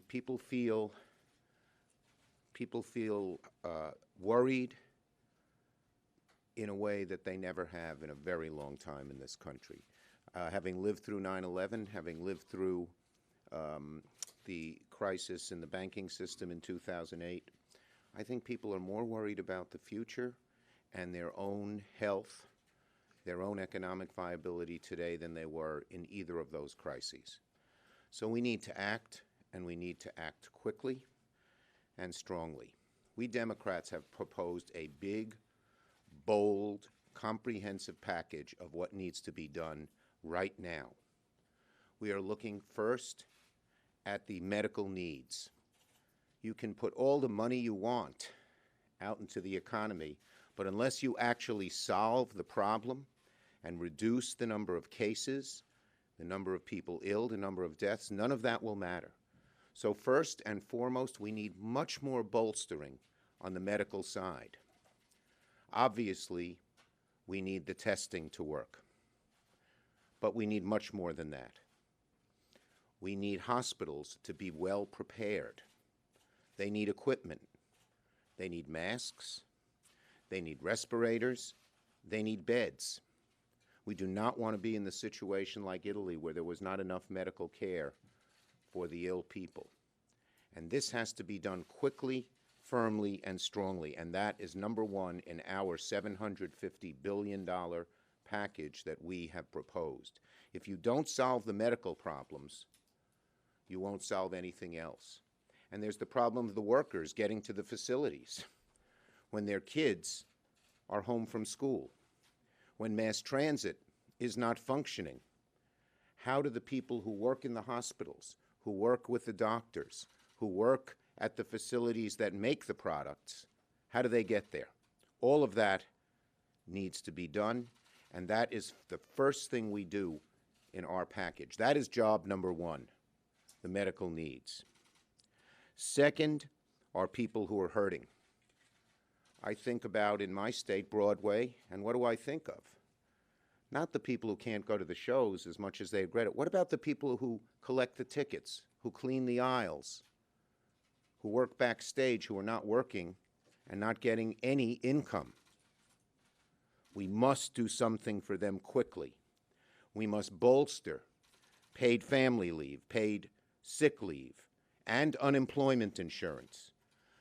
people feel worried in a way that they never have in a very long time in this country. Having lived through 9/11, having lived through the crisis in the banking system in 2008, I think people are more worried about the future and their own health, their own economic viability today than they were in either of those crises. So we need to act, and we need to act quickly and strongly. We Democrats have proposed a big, bold, comprehensive package of what needs to be done right now. We are looking first at the medical needs. You can put all the money you want out into the economy, but unless you actually solve the problem and reduce the number of cases, the number of people ill, the number of deaths, none of that will matter. So first and foremost, we need much more bolstering on the medical side. Obviously, we need the testing to work, but we need much more than that. We need hospitals to be well prepared. They need equipment. They need masks. They need respirators. They need beds. We do not want to be in the situation like Italy where there was not enough medical care for the ill people. And this has to be done quickly, firmly, and strongly. And that is number one in our $750 billion package that we have proposed. If you don't solve the medical problems, you won't solve anything else. And there's the problem of the workers getting to the facilities when their kids are home from school, when mass transit is not functioning. How do the people who work in the hospitals, who work with the doctors, who work at the facilities that make the products, how do they get there? All of that needs to be done, and that is the first thing we do in our package. That is job number one, the medical needs. Second are people who are hurting. I think about, in my state, Broadway, and what do I think of? Not the people who can't go to the shows as much as they regret it. What about the people who collect the tickets, who clean the aisles, who work backstage, who are not working and not getting any income? We must do something for them quickly. We must bolster paid family leave, paid sick leave, and unemployment insurance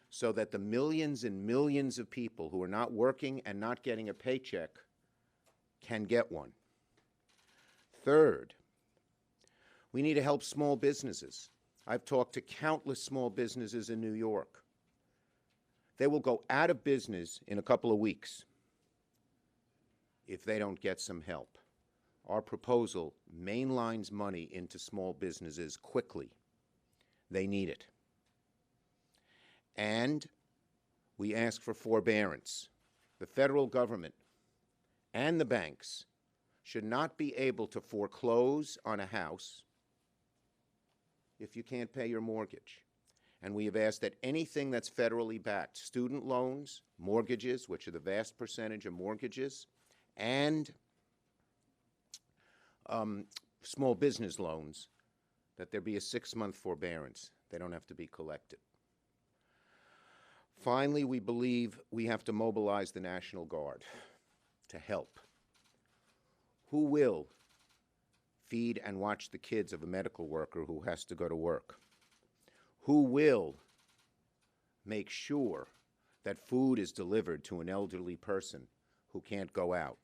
so that the millions and millions of people who are not working and not getting a paycheck can get one. Third, we need to help small businesses. I've talked to countless small businesses in New York. They will go out of business in a couple of weeks if they don't get some help. Our proposal mainlines money into small businesses quickly. They need it. And we ask for forbearance. The federal government and the banks should not be able to foreclose on a house if you can't pay your mortgage. And we have asked that anything that's federally backed, student loans, mortgages, which are the vast percentage of mortgages, and small business loans, that there be a 6-month forbearance. They don't have to be collected. Finally, we believe we have to mobilize the National Guard to help. Who will feed and watch the kids of a medical worker who has to go to work? Who will make sure that food is delivered to an elderly person who can't go out?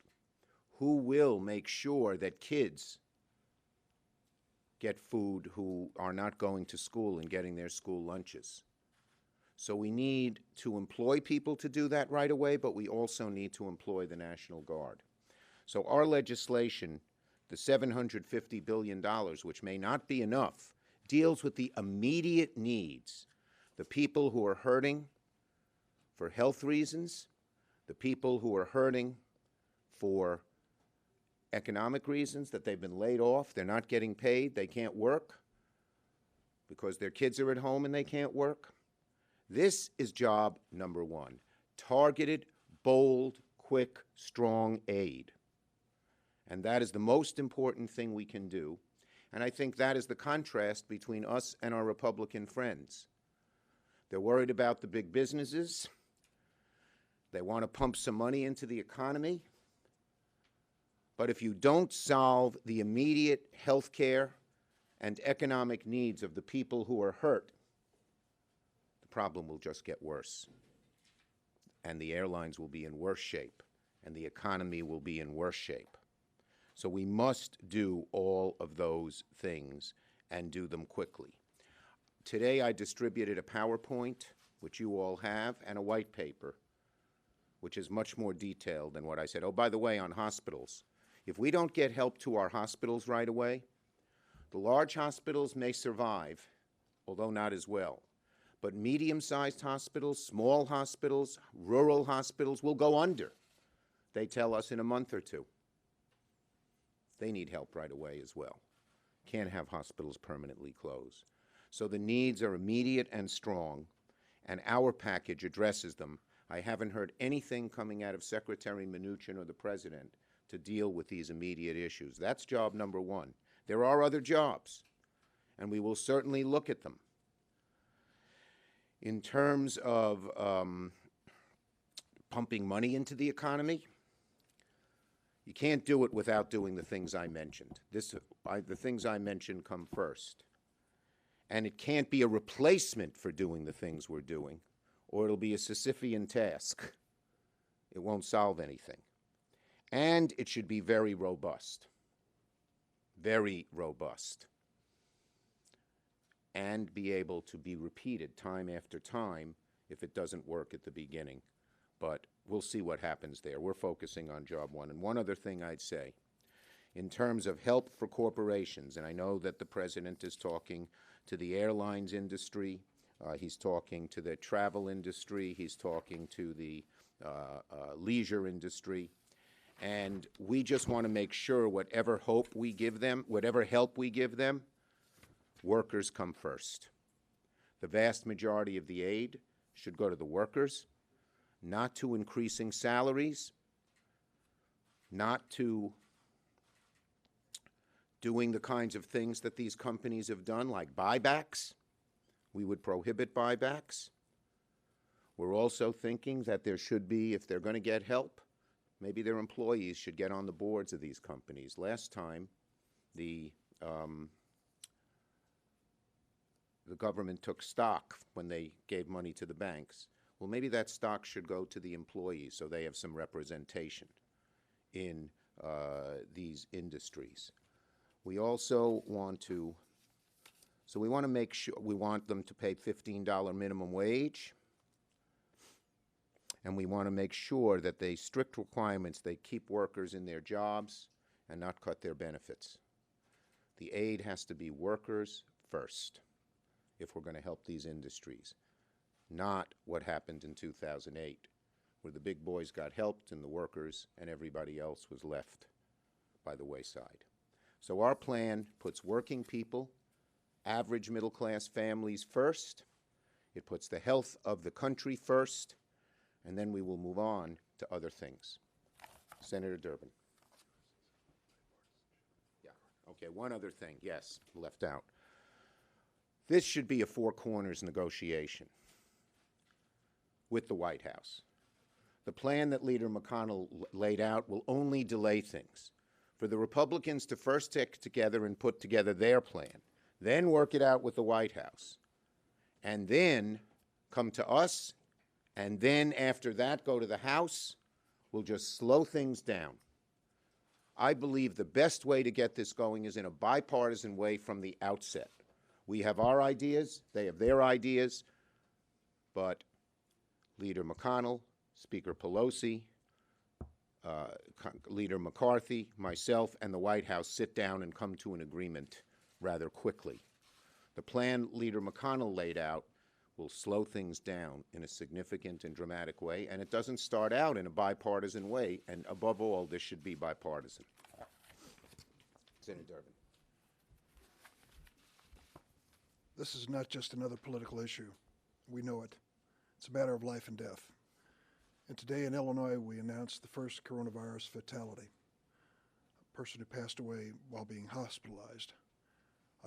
Who will make sure that kids get food who are not going to school and getting their school lunches? So we need to employ people to do that right away, but we also need to employ the National Guard. So our legislation, the $750 billion, which may not be enough, deals with the immediate needs, the people who are hurting for health reasons, the people who are hurting for economic reasons, that they've been laid off, they're not getting paid, they can't work because their kids are at home and they can't work. This is job number one: targeted, bold, quick, strong aid. And that is the most important thing we can do. And I think that is the contrast between us and our Republican friends. They're worried about the big businesses. They want to pump some money into the economy. But if you don't solve the immediate health care and economic needs of the people who are hurt, the problem will just get worse. And the airlines will be in worse shape, and the economy will be in worse shape. So we must do all of those things and do them quickly. Today I distributed a PowerPoint, which you all have, and a white paper, which is much more detailed than what I said. Oh, by the way, on hospitals, if we don't get help to our hospitals right away, the large hospitals may survive, although not as well. But medium-sized hospitals, small hospitals, rural hospitals will go under, they tell us, in a month or two. They need help right away as well. Can't have hospitals permanently closed. So the needs are immediate and strong, and our package addresses them. I haven't heard anything coming out of Secretary Mnuchin or the President to deal with these immediate issues. That's job number one. There are other jobs, and we will certainly look at them. In terms of pumping money into the economy, you can't do it without doing the things I mentioned. The things I mentioned come first. And it can't be a replacement for doing the things we're doing, or it'll be a Sisyphean task. It won't solve anything. And it should be very robust. Very robust. And be able to be repeated time after time if it doesn't work at the beginning. But we'll see what happens there. We're focusing on job one. And one other thing I'd say, in terms of help for corporations, and I know that the President is talking to the airlines industry, he's talking to the travel industry, he's talking to the leisure industry, and we just want to make sure whatever hope we give them, whatever help we give them, workers come first. The vast majority of the aid should go to the workers, not to increasing salaries, not to doing the kinds of things that these companies have done, like buybacks. We would prohibit buybacks. We're also thinking that there should be, if they're going to get help, maybe their employees should get on the boards of these companies. Last time, the government took stock when they gave money to the banks. Well, maybe that stock should go to the employees so they have some representation in these industries. We also want to, so we want to make sure, we want them to pay $15 minimum wage, and we want to make sure that they strict requirements, they keep workers in their jobs and not cut their benefits. The aid has to be workers first if we're going to help these industries, not what happened in 2008, where the big boys got helped and the workers and everybody else was left by the wayside. So our plan puts working people, average middle-class families first. It puts the health of the country first, and then we will move on to other things. Senator Durbin. Yeah, okay, one other thing, yes, left out. This should be a four corners negotiation with the White House. The plan that Leader McConnell laid out will only delay things. For the Republicans to first stick together and put together their plan, then work it out with the White House, and then come to us, and then after that go to the House, will just slow things down. I believe the best way to get this going is in a bipartisan way from the outset. We have our ideas, they have their ideas, but Leader McConnell, Speaker Pelosi, Leader McCarthy, myself, and the White House sit down and come to an agreement rather quickly. The plan Leader McConnell laid out will slow things down in a significant and dramatic way, and it doesn't start out in a bipartisan way, and above all, this should be bipartisan. Senator Durbin. This is not just another political issue. We know it. It's a matter of life and death. And today in Illinois, we announced the first coronavirus fatality, a person who passed away while being hospitalized.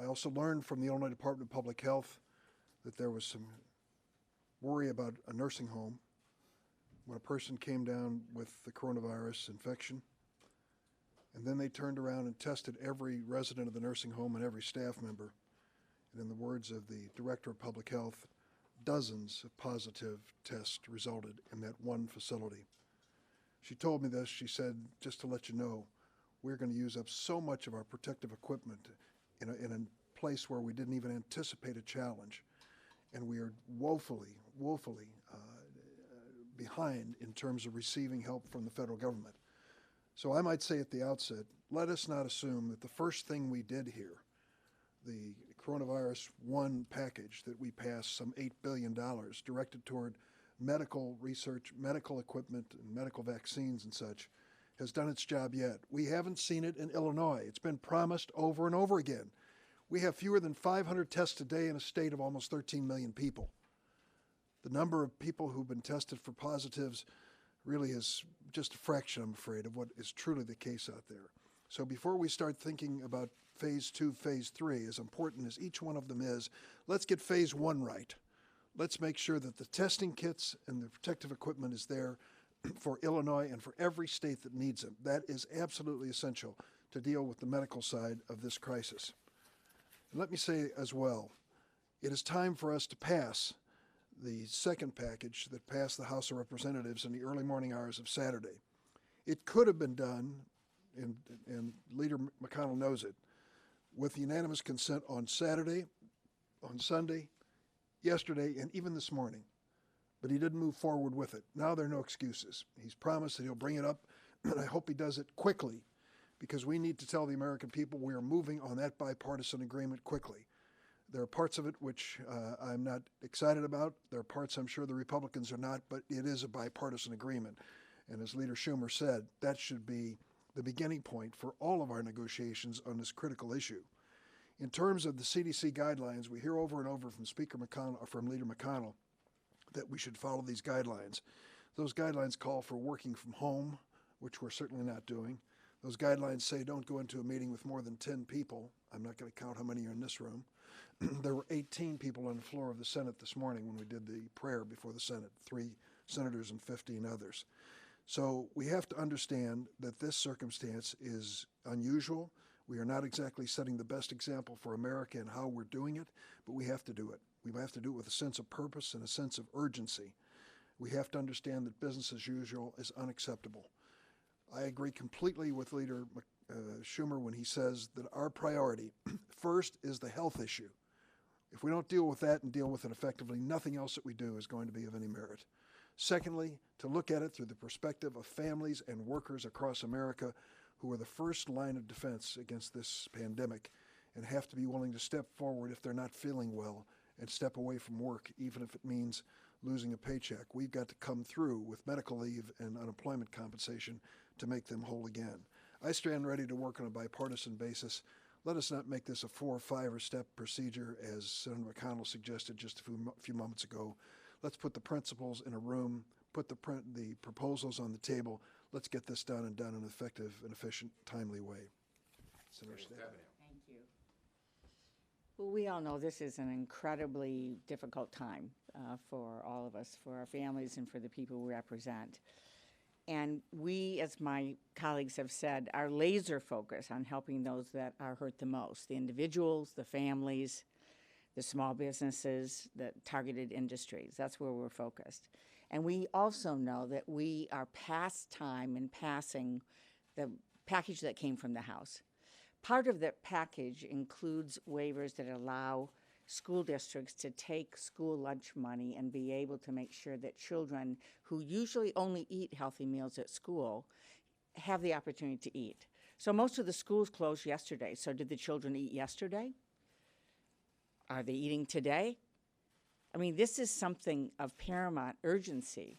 I also learned from the Illinois Department of Public Health that there was some worry about a nursing home when a person came down with the coronavirus infection, and then they turned around and tested every resident of the nursing home and every staff member. And in the words of the Director of Public Health, dozens of positive tests resulted in that one facility. She told me this. She said, just to let you know, we're going to use up so much of our protective equipment in a place where we didn't even anticipate a challenge. And we are woefully behind in terms of receiving help from the federal government. So I might say at the outset, let us not assume that the first thing we did here, the coronavirus one package that we passed, some $8 billion directed toward medical research, medical equipment, and medical vaccines and such, has done its job yet. We haven't seen it in Illinois. It's been promised over and over again. We have fewer than 500 tests a day in a state of almost 13 million people. The number of people who've been tested for positives really is just a fraction, I'm afraid, of what is truly the case out there. So before we start thinking about phase 2, phase 3, as important as each one of them is, let's get phase 1 right. Let's make sure that the testing kits and the protective equipment is there for Illinois and for every state that needs them. That is absolutely essential to deal with the medical side of this crisis. And let me say as well, it is time for us to pass the second package that passed the House of Representatives in the early morning hours of Saturday. It could have been done, and Leader McConnell knows it, with unanimous consent on Saturday, on Sunday, yesterday, and even this morning. But he didn't move forward with it. Now there are no excuses. He's promised that he'll bring it up, and I hope he does it quickly, because we need to tell the American people we are moving on that bipartisan agreement quickly. There are parts of it which I'm not excited about. There are parts I'm sure the Republicans are not, but it is a bipartisan agreement. And as Leader Schumer said, that should be the beginning point for all of our negotiations on this critical issue. In terms of the CDC guidelines, we hear over and over from Speaker McConnell, or from Leader McConnell, that we should follow these guidelines. Those guidelines call for working from home, which we're certainly not doing. Those guidelines say don't go into a meeting with more than 10 people. I'm not going to count how many are in this room. There were 18 people on the floor of the Senate this morning when we did the prayer before the Senate, 3 senators and 15 others. So we have to understand that this circumstance is unusual. We are not exactly setting the best example for America in how we're doing it, but we have to do it. We have to do it with a sense of purpose and a sense of urgency. We have to understand that business as usual is unacceptable. I agree completely with Leader Schumer when he says that our priority first is the health issue. If we don't deal with that and deal with it effectively, nothing else that we do is going to be of any merit. Secondly, to look at it through the perspective of families and workers across America who are the first line of defense against this pandemic and have to be willing to step forward if they're not feeling well and step away from work, even if it means losing a paycheck. We've got to come through with medical leave and unemployment compensation to make them whole again. I stand ready to work on a bipartisan basis. Let us not make this a 4 or 5 step procedure, as Senator McConnell suggested just a few moments ago. Let's put the principles in a room, put the proposals on the table. Let's get this done and done in an effective and efficient, timely way. Senator Stabenow. Thank you. Well, we all know this is an incredibly difficult time for all of us, for our families and for the people we represent. And we, as my colleagues have said, are laser focused on helping those that are hurt the most, the individuals, the families, the small businesses, the targeted industries. That's where we're focused. And we also know that we are past time in passing the package that came from the House. Part of that package includes waivers that allow school districts to take school lunch money and be able to make sure that children who usually only eat healthy meals at school have the opportunity to eat. So most of the schools closed yesterday. So did the children eat yesterday? Are they eating today? I mean, this is something of paramount urgency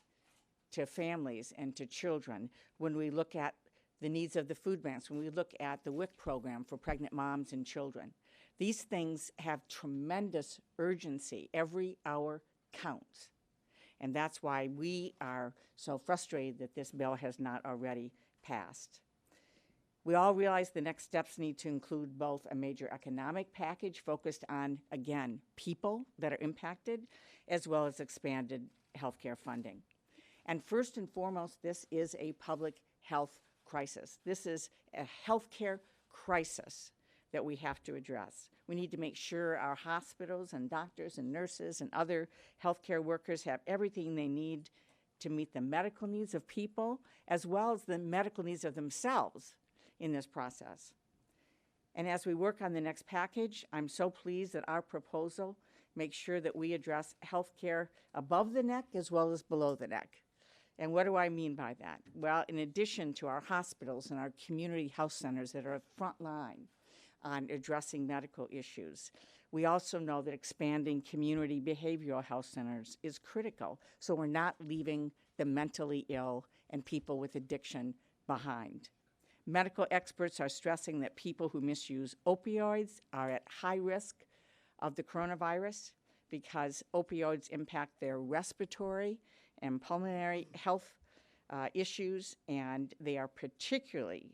to families and to children when we look at the needs of the food banks, when we look at the WIC program for pregnant moms and children. These things have tremendous urgency. Every hour counts. And that's why we are so frustrated that this bill has not already passed. We all realize the next steps need to include both a major economic package focused on, again, people that are impacted, as well as expanded healthcare funding. And first and foremost, this is a public health crisis. This is a healthcare crisis that we have to address. We need to make sure our hospitals and doctors and nurses and other healthcare workers have everything they need to meet the medical needs of people, as well as the medical needs of themselves in this process. And as we work on the next package, I'm so pleased that our proposal makes sure that we address health care above the neck as well as below the neck. And what do I mean by that? Well, in addition to our hospitals and our community health centers that are front line on addressing medical issues, we also know that expanding community behavioral health centers is critical, so we're not leaving the mentally ill and people with addiction behind. Medical experts are stressing that people who misuse opioids are at high risk of the coronavirus because opioids impact their respiratory and pulmonary health issues, and they are particularly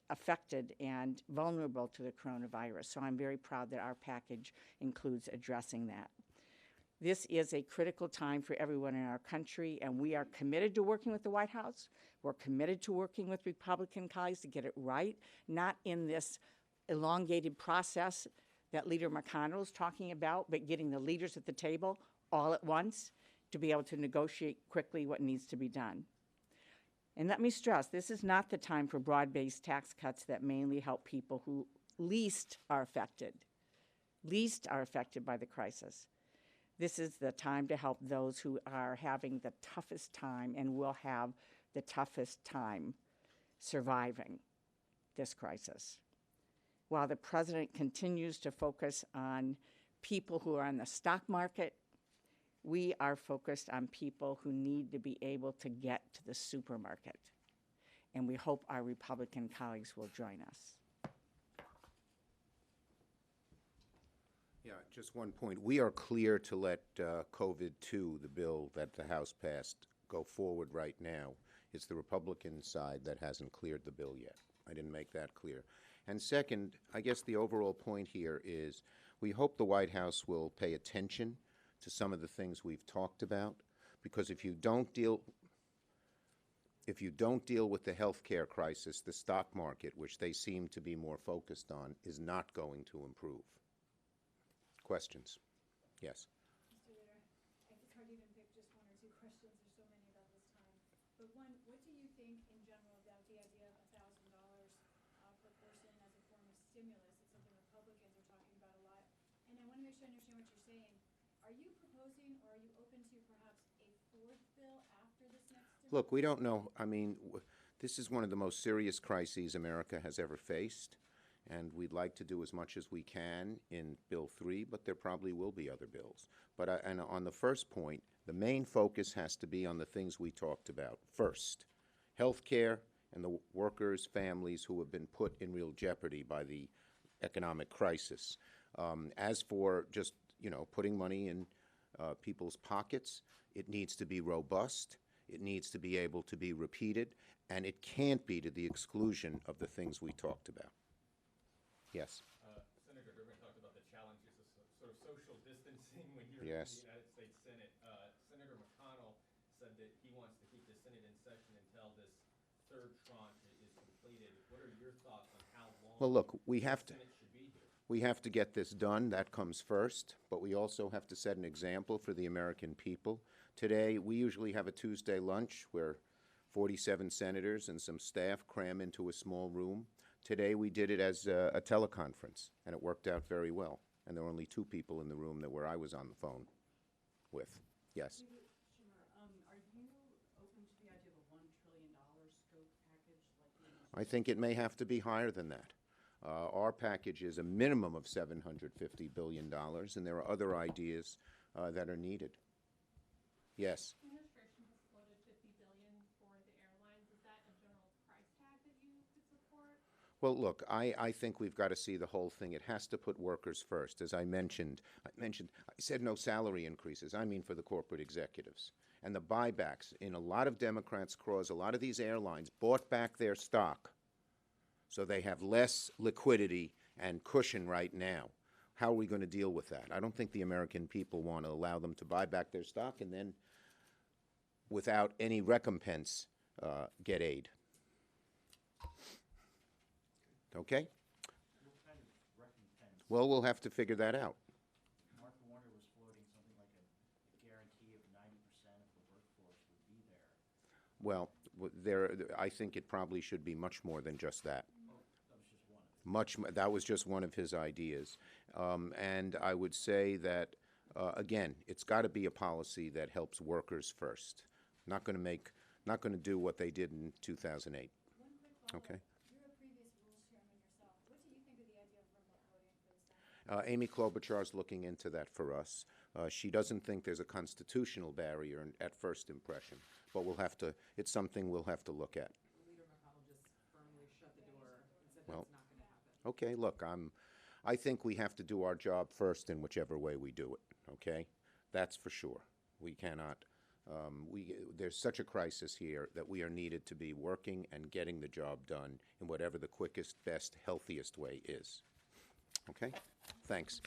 affected and vulnerable to the coronavirus. So I'm very proud that our package includes addressing that. This is a critical time for everyone in our country, and we are committed to working with the White House. We're committed to working with Republican colleagues to get it right, not in this elongated process that Leader McConnell is talking about, but getting the leaders at the table all at once to be able to negotiate quickly what needs to be done. And let me stress, this is not the time for broad-based tax cuts that mainly help people who least are affected by the crisis. This is the time to help those who are having the toughest time and will have the toughest time surviving this crisis. While the president continues to focus on people who are on the stock market, we are focused on people who need to be able to get to the supermarket. And we hope our Republican colleagues will join us. Yeah, just one point. We are clear to let COVID-2, the bill that the House passed, go forward right now. It's the Republican side that hasn't cleared the bill yet. I didn't make that clear. And second, I guess the overall point here is we hope the White House will pay attention to some of the things we've talked about, because if you don't deal with the healthcare crisis, the stock market, which they seem to be more focused on, is not going to improve. Questions? Yes. Mr. Leader, it's hard to even pick just one or two questions. There's so many about this time. But one, what do you think in general about the idea of $1,000 per person as a form of stimulus? It's something Republicans are talking about a lot. And I want to make sure I understand what you're saying. Are you proposing, or are you open to perhaps a fourth bill after this next stimulus? Look, we don't know. I mean, this is one of the most serious crises America has ever faced. And we'd like to do as much as we can in Bill 3, but there probably will be other bills. But and on the first point, the main focus has to be on the things we talked about. First, health care and the workers' families who have been put in real jeopardy by the economic crisis. As for just, putting money in people's pockets, it needs to be robust. It needs to be able to be repeated. And it can't be to the exclusion of the things we talked about. Yes. Senator Durbin talked about the challenges of sort of social distancing when you're in Yes. the United States Senate. Senator McConnell said that he wants to keep the Senate in session until this third tranche is completed. What are your thoughts on how long Well, look, we have the to. Senate should be here? We have to get this done. That comes first. But we also have to set an example for the American people. Today, we usually have a Tuesday lunch where 47 senators and some staff cram into a small room. Today, we did it as a teleconference, and it worked out very well. And there were only 2 people in the room where I was on the phone with. Yes. Schumer, are you open to the idea of a $1 trillion scope package like the initial? I think it may have to be higher than that. Our package is a minimum of $750 billion, and there are other ideas that are needed. Yes. The administration has floated $50 billion for the airlines. Is that a general price tag that you could support? Well, look, I think we've got to see the whole thing. It has to put workers first. As I said no salary increases. I mean for the corporate executives. And the buybacks in a lot of Democrats' cause, a lot of these airlines bought back their stock So they have less liquidity and cushion right now. How are we going to deal with that? I don't think the American people want to allow them to buy back their stock and then, without any recompense, get aid. Okay? What kind of recompense? Well, we'll have to figure that out. Martha Warner was floating something like a guarantee of 90% of the workforce would be there. Well, I think it probably should be much more than just that. Oh, that was just one of it. That was just one of his ideas. And I would say that, again, it's got to be a policy that helps workers first. Not going to do what they did in 2008. One quick follow-up. Okay. You're a previous rules chairman yourself. What do you think of the idea of remote voting for the Senate? Amy Klobuchar's looking into that for us. She doesn't think there's a constitutional barrier at first impression, but it's something we'll have to look at. Leader McConnell just firmly shut the door and said Well, that's not going to happen. Okay, look, I think we have to do our job first in whichever way we do it, okay? That's for sure. We cannot, there's such a crisis here that we are needed to be working and getting the job done in whatever the quickest, best, healthiest way is. Okay? Thanks.